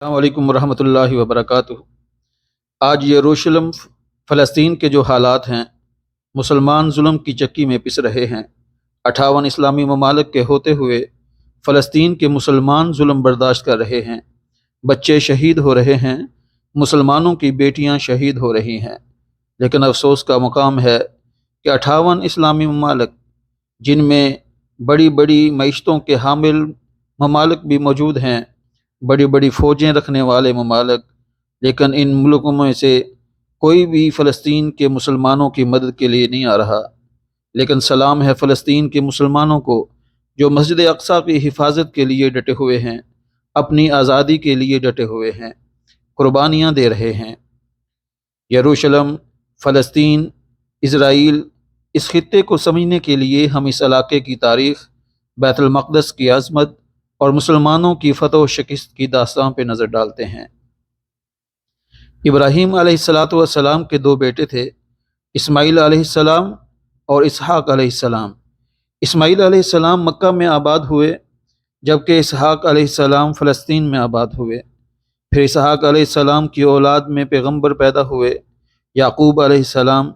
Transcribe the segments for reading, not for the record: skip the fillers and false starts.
السلام علیکم ورحمۃ اللہ وبرکاتہ۔ آج یروشلم فلسطین کے جو حالات ہیں، مسلمان ظلم کی چکی میں پس رہے ہیں۔ 58 اسلامی ممالک کے ہوتے ہوئے فلسطین کے مسلمان ظلم برداشت کر رہے ہیں، بچے شہید ہو رہے ہیں، مسلمانوں کی بیٹیاں شہید ہو رہی ہیں۔ لیکن افسوس کا مقام ہے کہ 58 اسلامی ممالک، جن میں بڑی بڑی معیشتوں کے حامل ممالک بھی موجود ہیں، بڑی بڑی فوجیں رکھنے والے ممالک، لیکن ان ملکوں میں سے کوئی بھی فلسطین کے مسلمانوں کی مدد کے لیے نہیں آ رہا۔ لیکن سلام ہے فلسطین کے مسلمانوں کو، جو مسجد اقصیٰ کی حفاظت کے لیے ڈٹے ہوئے ہیں، اپنی آزادی کے لیے ڈٹے ہوئے ہیں، قربانیاں دے رہے ہیں۔ یروشلم، فلسطین، اسرائیل، اس خطے کو سمجھنے کے لیے ہم اس علاقے کی تاریخ، بیت المقدس کی عظمت اور مسلمانوں کی فتح و شکست کی داستان پہ نظر ڈالتے ہیں۔ ابراہیم علیہ السلام کے دو بیٹے تھے، اسماعیل علیہ السلام اور اسحاق علیہ السلام۔ اسماعیل علیہ السلام مکہ میں آباد ہوئے، جبکہ اسحاق علیہ السلام فلسطین میں آباد ہوئے۔ پھر اسحاق علیہ السلام کی اولاد میں پیغمبر پیدا ہوئے، یعقوب علیہ السلام،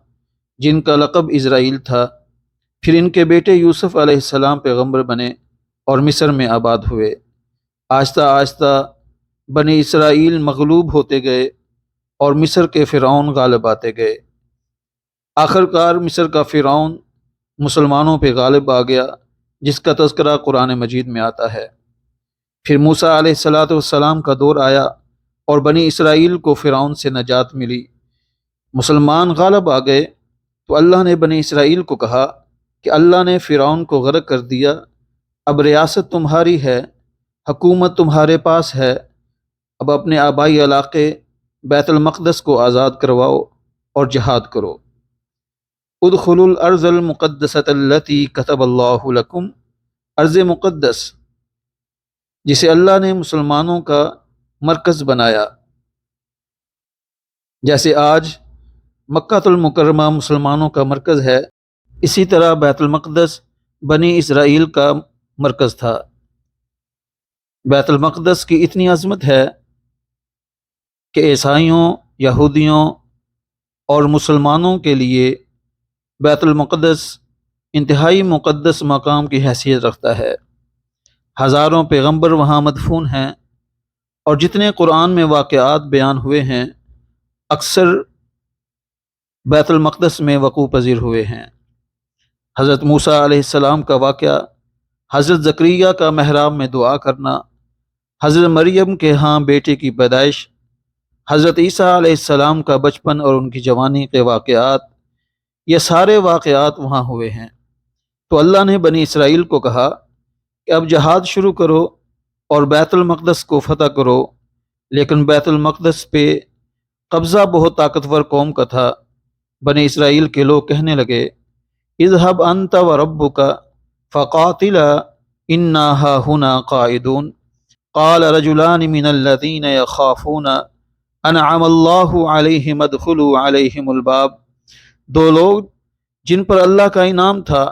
جن کا لقب اسرائیل تھا۔ پھر ان کے بیٹے یوسف علیہ السلام پیغمبر بنے اور مصر میں آباد ہوئے۔ آہستہ آہستہ بنی اسرائیل مغلوب ہوتے گئے اور مصر کے فرعون غالب آتے گئے۔ آخرکار مصر کا فرعون مسلمانوں پہ غالب آ گیا، جس کا تذکرہ قرآن مجید میں آتا ہے۔ پھر موسیٰ علیہ السلام کا دور آیا اور بنی اسرائیل کو فرعون سے نجات ملی، مسلمان غالب آ گئے۔ تو اللہ نے بنی اسرائیل کو کہا کہ اللہ نے فرعون کو غرق کر دیا، اب ریاست تمہاری ہے، حکومت تمہارے پاس ہے، اب اپنے آبائی علاقے بیت المقدس کو آزاد کرواؤ اور جہاد کرو۔ ادخلوا الارض المقدسۃ التی کتب اللہ لکم، ارض مقدس جسے اللہ نے مسلمانوں کا مرکز بنایا۔ جیسے آج مکہ المکرمہ مسلمانوں کا مرکز ہے، اسی طرح بیت المقدس بنی اسرائیل کا مرکز تھا۔ بیت المقدس کی اتنی عظمت ہے کہ عیسائیوں، یہودیوں اور مسلمانوں کے لیے بیت المقدس انتہائی مقدس مقام کی حیثیت رکھتا ہے۔ ہزاروں پیغمبر وہاں مدفون ہیں، اور جتنے قرآن میں واقعات بیان ہوئے ہیں، اکثر بیت المقدس میں وقوع پذیر ہوئے ہیں۔ حضرت موسیٰ علیہ السلام کا واقعہ، حضرت زکریا کا محراب میں دعا کرنا، حضرت مریم کے ہاں بیٹے کی پیدائش، حضرت عیسیٰ علیہ السلام کا بچپن اور ان کی جوانی کے واقعات، یہ سارے واقعات وہاں ہوئے ہیں۔ تو اللہ نے بنی اسرائیل کو کہا کہ اب جہاد شروع کرو اور بیت المقدس کو فتح کرو۔ لیکن بیت المقدس پہ قبضہ بہت طاقتور قوم کا تھا۔ بنی اسرائیل کے لوگ کہنے لگے، اذهب انت وربک فقاتلا انا ہاہنا قاعدون، قال رجلان من الذین یخافون انعم اللہ علیہم ادخلوا علیہم الباب۔ دو لوگ جن پر اللہ کا انعام تھا،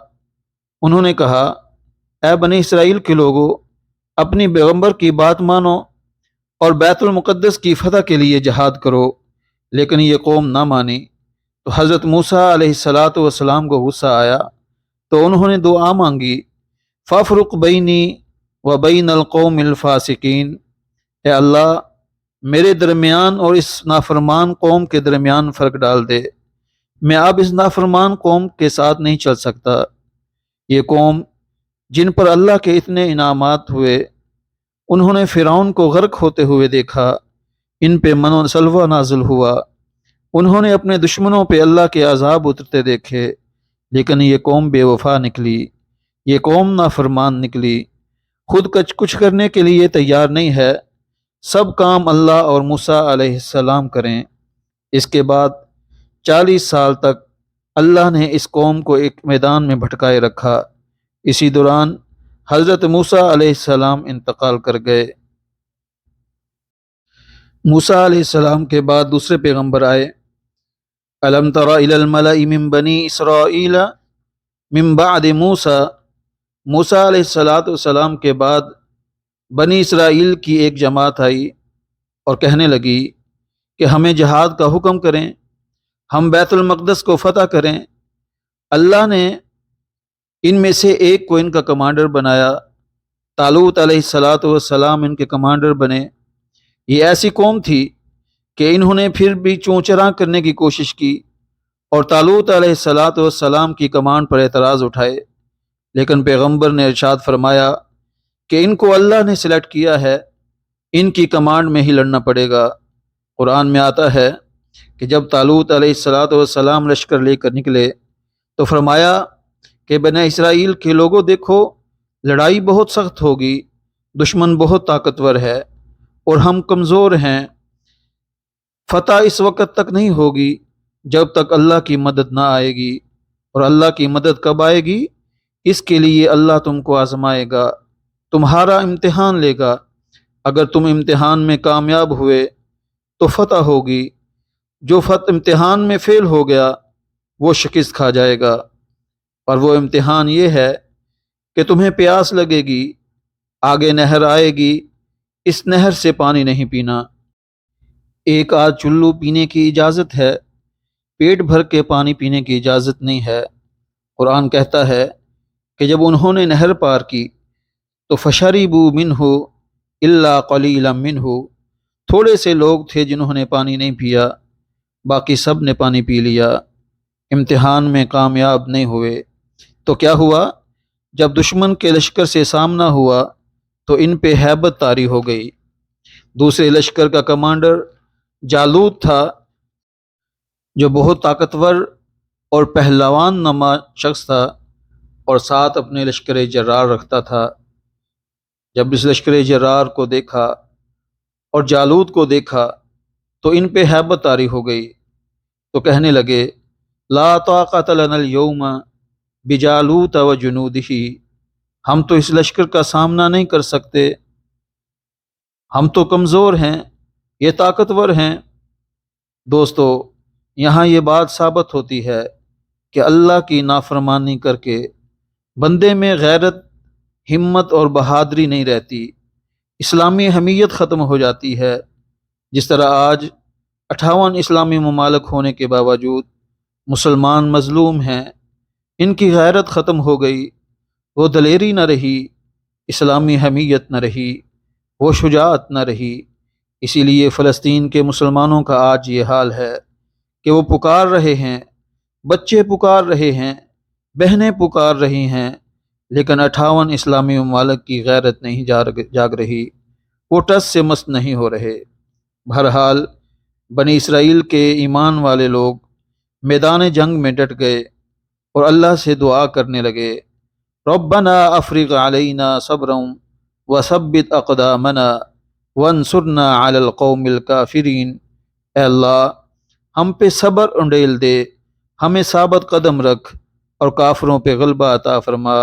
انہوں نے کہا، اے بنی اسرائیل کے لوگو، اپنی پیغمبر کی بات مانو اور بیت المقدس کی فتح کے لیے جہاد کرو۔ لیکن یہ قوم نہ مانی۔ تو حضرت موسیٰ علیہ السلام کو غصہ آیا، تو انہوں نے دعا مانگی، فافرق بینی و بین القوم الفاسقین، اے اللہ میرے درمیان اور اس نافرمان قوم کے درمیان فرق ڈال دے، میں اب اس نافرمان قوم کے ساتھ نہیں چل سکتا۔ یہ قوم جن پر اللہ کے اتنے انعامات ہوئے، انہوں نے فرعون کو غرق ہوتے ہوئے دیکھا، ان پہ من و سلوہ نازل ہوا، انہوں نے اپنے دشمنوں پہ اللہ کے عذاب اترتے دیکھے، لیکن یہ قوم بے وفا نکلی، یہ قوم نافرمان نکلی، خود کچھ کرنے کے لیے تیار نہیں ہے، سب کام اللہ اور موسیٰ علیہ السلام کریں۔ اس کے بعد 40 سال تک اللہ نے اس قوم کو ایک میدان میں بھٹکائے رکھا۔ اسی دوران حضرت موسیٰ علیہ السلام انتقال کر گئے۔ موسیٰ علیہ السلام کے بعد دوسرے پیغمبر آئے۔ الم تر الی الملأ من بنی اسرائیل من بعد موسیٰ، موسیٰ علیہ السلام کے بعد بنی اسرائیل کی ایک جماعت آئی، اور کہنے لگی کہ ہمیں جہاد کا حکم کریں، ہم بیت المقدس کو فتح کریں۔ اللہ نے ان میں سے ایک کو ان کا کمانڈر بنایا۔ طالوت علیہ السلام ان کے کمانڈر بنے۔ یہ ایسی قوم تھی کہ انہوں نے پھر بھی چونچراں کرنے کی کوشش کی اور طالوت علیہ السلام کی کمانڈ پر اعتراض اٹھائے، لیکن پیغمبر نے ارشاد فرمایا کہ ان کو اللہ نے سلیکٹ کیا ہے، ان کی کمانڈ میں ہی لڑنا پڑے گا۔ قرآن میں آتا ہے کہ جب طالوت علیہ السلام لشکر لے کر نکلے تو فرمایا کہ بنی اسرائیل کے لوگوں دیکھو، لڑائی بہت سخت ہوگی، دشمن بہت طاقتور ہے اور ہم کمزور ہیں۔ فتح اس وقت تک نہیں ہوگی جب تک اللہ کی مدد نہ آئے گی، اور اللہ کی مدد کب آئے گی؟ اس کے لیے اللہ تم کو آزمائے گا، تمہارا امتحان لے گا۔ اگر تم امتحان میں کامیاب ہوئے تو فتح ہوگی، جو امتحان میں فیل ہو گیا وہ شکست کھا جائے گا۔ اور وہ امتحان یہ ہے کہ تمہیں پیاس لگے گی، آگے نہر آئے گی، اس نہر سے پانی نہیں پینا۔ ایک آدھ چلو پینے کی اجازت ہے، پیٹ بھر کے پانی پینے کی اجازت نہیں ہے۔ قرآن کہتا ہے کہ جب انہوں نے نہر پار کی تو فشربوا منہ الا قلیلا منہ، تھوڑے سے لوگ تھے جنہوں نے پانی نہیں پیا، باقی سب نے پانی پی لیا۔ امتحان میں کامیاب نہیں ہوئے تو کیا ہوا؟ جب دشمن کے لشکر سے سامنا ہوا تو ان پہ ہیبت طاری ہو گئی۔ دوسرے لشکر کا کمانڈر جالوت تھا، جو بہت طاقتور اور پہلوان نما شخص تھا اور ساتھ اپنے لشکر جرار رکھتا تھا۔ جب اس لشکر جرار کو دیکھا اور جالوت کو دیکھا تو ان پہ ہیبت طاری ہو گئی، تو کہنے لگے لا طاقت لنا اليوم بجالوت وجنودہ، ہم تو اس لشکر کا سامنا نہیں کر سکتے، ہم تو کمزور ہیں، یہ طاقتور ہیں۔ دوستو، یہاں یہ بات ثابت ہوتی ہے کہ اللہ کی نافرمانی کر کے بندے میں غیرت، ہمت اور بہادری نہیں رہتی، اسلامی حمیت ختم ہو جاتی ہے۔ جس طرح آج 58 اسلامی ممالک ہونے کے باوجود مسلمان مظلوم ہیں، ان کی غیرت ختم ہو گئی، وہ دلیری نہ رہی، اسلامی حمیت نہ رہی، وہ شجاعت نہ رہی۔ اسی لیے فلسطین کے مسلمانوں کا آج یہ حال ہے کہ وہ پکار رہے ہیں، بچے پکار رہے ہیں، بہنیں پکار رہی ہیں، لیکن 58 اسلامی ممالک کی غیرت نہیں جاگ رہی، وہ ٹس سے مس نہیں ہو رہے۔ بہرحال بنی اسرائیل کے ایمان والے لوگ میدان جنگ میں ڈٹ گئے اور اللہ سے دعا کرنے لگے، ربنا افرغ علینا صبرا وثبت اقدامنا وانصرنا علی القوم الکافرین، اے اللہ ہم پہ صبر انڈیل دے، ہمیں ثابت قدم رکھ اور کافروں پہ غلبہ عطا فرما۔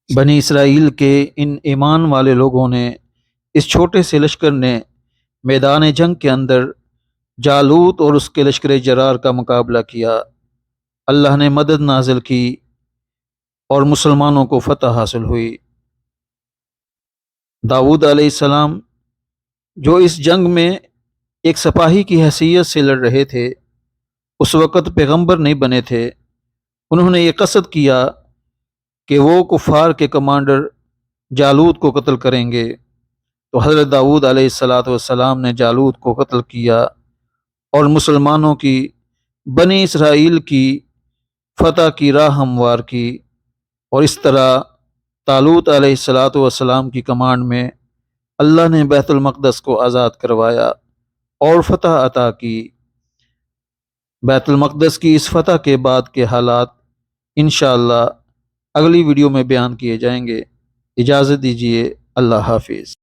بنی اسرائیل کے ان ایمان والے لوگوں نے، اس چھوٹے سے لشکر نے میدان جنگ کے اندر جالوت اور اس کے لشکر جرار کا مقابلہ کیا۔ اللہ نے مدد نازل کی اور مسلمانوں کو فتح حاصل ہوئی۔ داؤد علیہ السلام جو اس جنگ میں ایک سپاہی کی حیثیت سے لڑ رہے تھے، اس وقت پیغمبر نہیں بنے تھے، انہوں نے یہ قصد کیا کہ وہ کفار کے کمانڈر جالوت کو قتل کریں گے، تو حضرت داؤد علیہ السلام نے جالوت کو قتل کیا اور مسلمانوں کی، بنی اسرائیل کی فتح کی راہ ہموار کی، اور اس طرح طالوت علیہ السلام کی کمانڈ میں اللہ نے بیت المقدس کو آزاد کروایا اور فتح عطا کی۔ بیت المقدس کی اس فتح کے بعد کے حالات انشاءاللہ اگلی ویڈیو میں بیان کیے جائیں گے۔ اجازت دیجیے، اللہ حافظ۔